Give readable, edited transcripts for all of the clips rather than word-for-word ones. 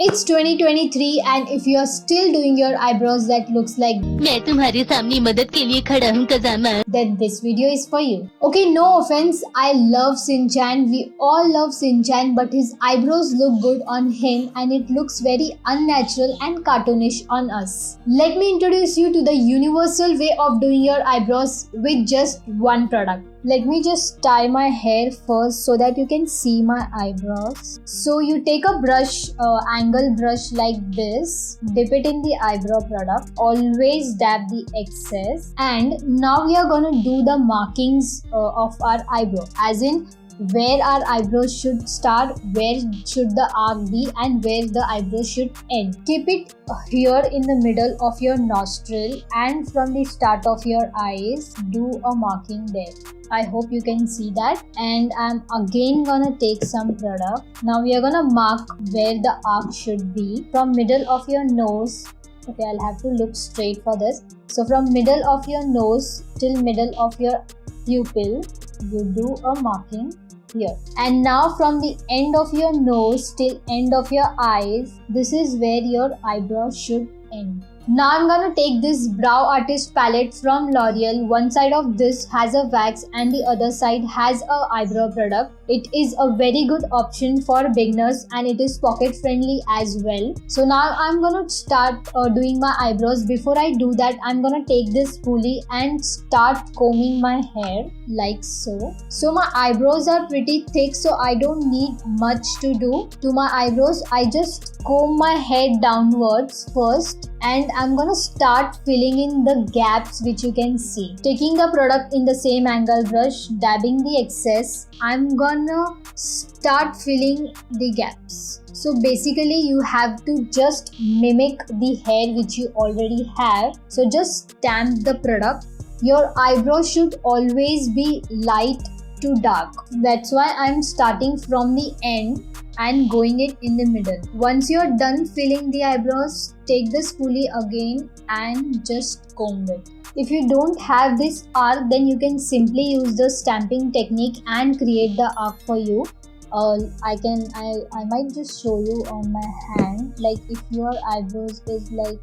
It's 2023 and if you're still doing your eyebrows that looks like मैं तुम्हारे सामने मदद के लिए खड़ा हूँ कजामा. then this video is for you. Okay, no offense, I love Sinchan. We all love Sinchan, but his eyebrows look good on him and it looks very unnatural and cartoonish on us. Let me introduce you to the universal way of doing your eyebrows with just one product. Let me just tie my hair first so that you can see my eyebrows. So you take a brush, angle brush like this, dip it in the eyebrow product, always dab the excess, and now we are gonna do the markings of our eyebrow, as in where our eyebrows should start, where should the arc be, and where the eyebrows should end. Keep it here in the middle of your nostril and from the start of your eyes, do a marking there. I hope you can see that. And I'm again gonna take some product. Now we are gonna mark where the arc should be from middle of your nose. Okay, I'll have to look straight for this. So from middle of your nose till middle of your pupil, you do a marking here. And now from the end of your nose till end of your eyes, this is where your eyebrow should end. Now I'm gonna take this brow artist palette from L'Oreal. One side of this has a wax and the other side has a eyebrow product. It is a very good option for beginners and it is pocket friendly as well. So now I'm gonna start doing my eyebrows. Before I do that, I'm gonna take this spoolie and start combing my hair like so. So my eyebrows are pretty thick, so I don't need much to do to my eyebrows. I just comb my head downwards first and I'm gonna start filling in the gaps which you can see. Taking the product in the same angle brush, dabbing the excess, I'm gonna start filling the gaps. So basically you have to just mimic the hair which you already have. So just stamp the product. Your eyebrow should always be light to dark. That's why I'm starting from the end and going it in the middle. Once you're done filling the eyebrows, take the spoolie again and just comb it. If you don't have this arc, then you can simply use the stamping technique and create the arc for you. I might just show you on my hand. Like if your eyebrows is like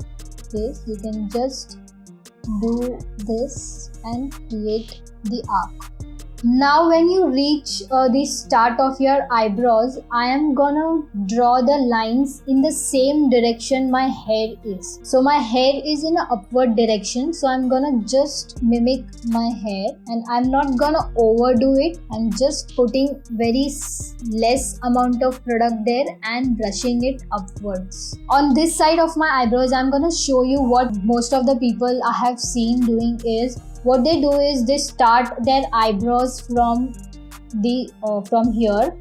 this, you can just do this and create the arc. Now when you reach the start of your eyebrows, I am gonna draw the lines in the same direction my hair is. So my hair is in an upward direction, so I'm gonna just mimic my hair and I'm not gonna overdo it. I'm just putting very less amount of product there and brushing it upwards. On this side of my eyebrows, I'm gonna show you what most of the people I have seen doing is, what they do is they start their eyebrows from here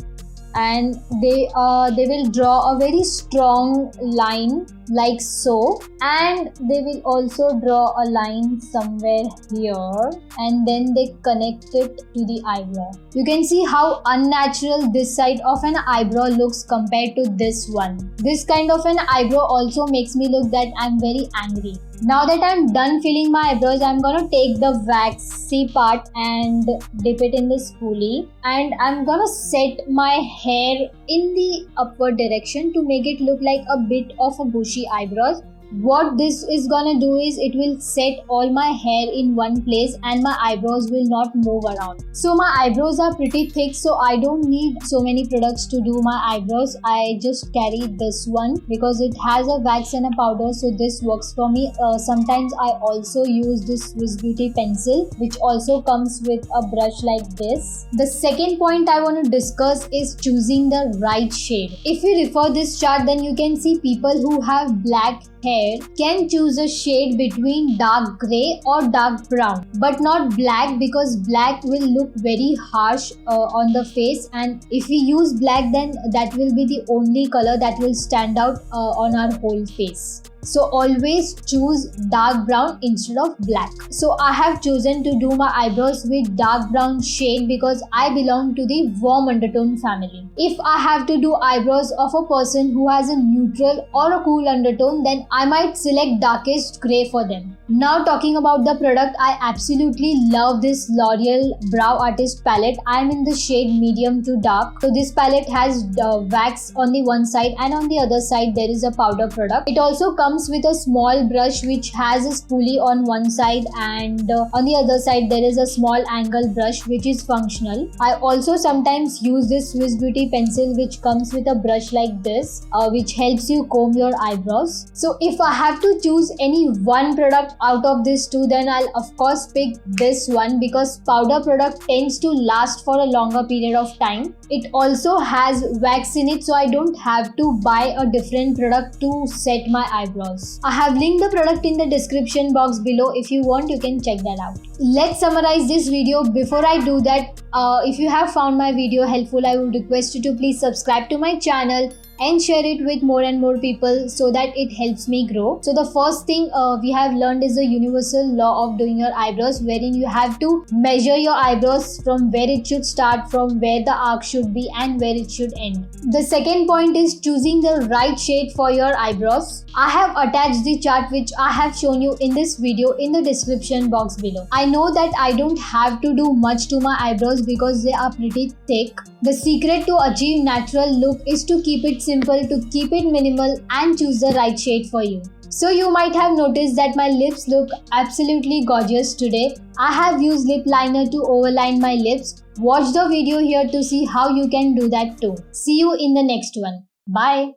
and they will draw a very strong line like so, and they will also draw a line somewhere here and then they connect it to the eyebrow. You can see how unnatural this side of an eyebrow looks compared to this one. This kind of an eyebrow also makes me look that I'm very angry. Now that I'm done filling my eyebrows, I'm gonna take the waxy part and dip it in the spoolie and I'm gonna set my hair in the upward direction to make it look like a bit of a bushy eyebrows. What this is gonna do is it will set all my hair in one place and my eyebrows will not move around. So my eyebrows are pretty thick, so I don't need so many products to do my eyebrows. I just carry this one because it has a wax and a powder, so this works for me. Sometimes I also use this Swiss Beauty pencil which also comes with a brush like this. The second point I want to discuss is choosing the right shade. If you refer this chart, then you can see people who have black hair can choose a shade between dark grey or dark brown, but not black, because black will look very harsh on the face, and if we use black, then that will be the only color that will stand out on our whole face. So always choose dark brown instead of black. So I have chosen to do my eyebrows with dark brown shade because I belong to the warm undertone family. If I have to do eyebrows of a person who has a neutral or a cool undertone, then I might select darkest gray for them. Now talking about the product, I absolutely love this L'Oreal Brow Artist palette. I am in the shade medium to dark. So this palette has wax on the one side and on the other side there is a powder product. It also comes with a small brush which has a spoolie on one side, and on the other side there is a small angle brush which is functional. I also sometimes use this Swiss Beauty pencil which comes with a brush like this which helps you comb your eyebrows. So if I have to choose any one product out of these two, then I'll of course pick this one because powder product tends to last for a longer period of time. It also has wax in it, so I don't have to buy a different product to set my eyebrows. I have linked the product in the description box below. If you want, you can check that out. Let's summarize this video. Before I do that, if you have found my video helpful, I would request you to please subscribe to my channel and share it with more and more people so that it helps me grow. So the first thing we have learned is the universal law of doing your eyebrows, wherein you have to measure your eyebrows from where it should start, from where the arc should be and where it should end. The second point is choosing the right shade for your eyebrows. I have attached the chart which I have shown you in this video in the description box below. I know that I don't have to do much to my eyebrows because they are pretty thick. The secret to achieve natural look is to keep it simple, to keep it minimal and choose the right shade for you. So you might have noticed that my lips look absolutely gorgeous today. I have used lip liner to overline my lips. Watch the video here to see how you can do that too. See you in the next one. Bye.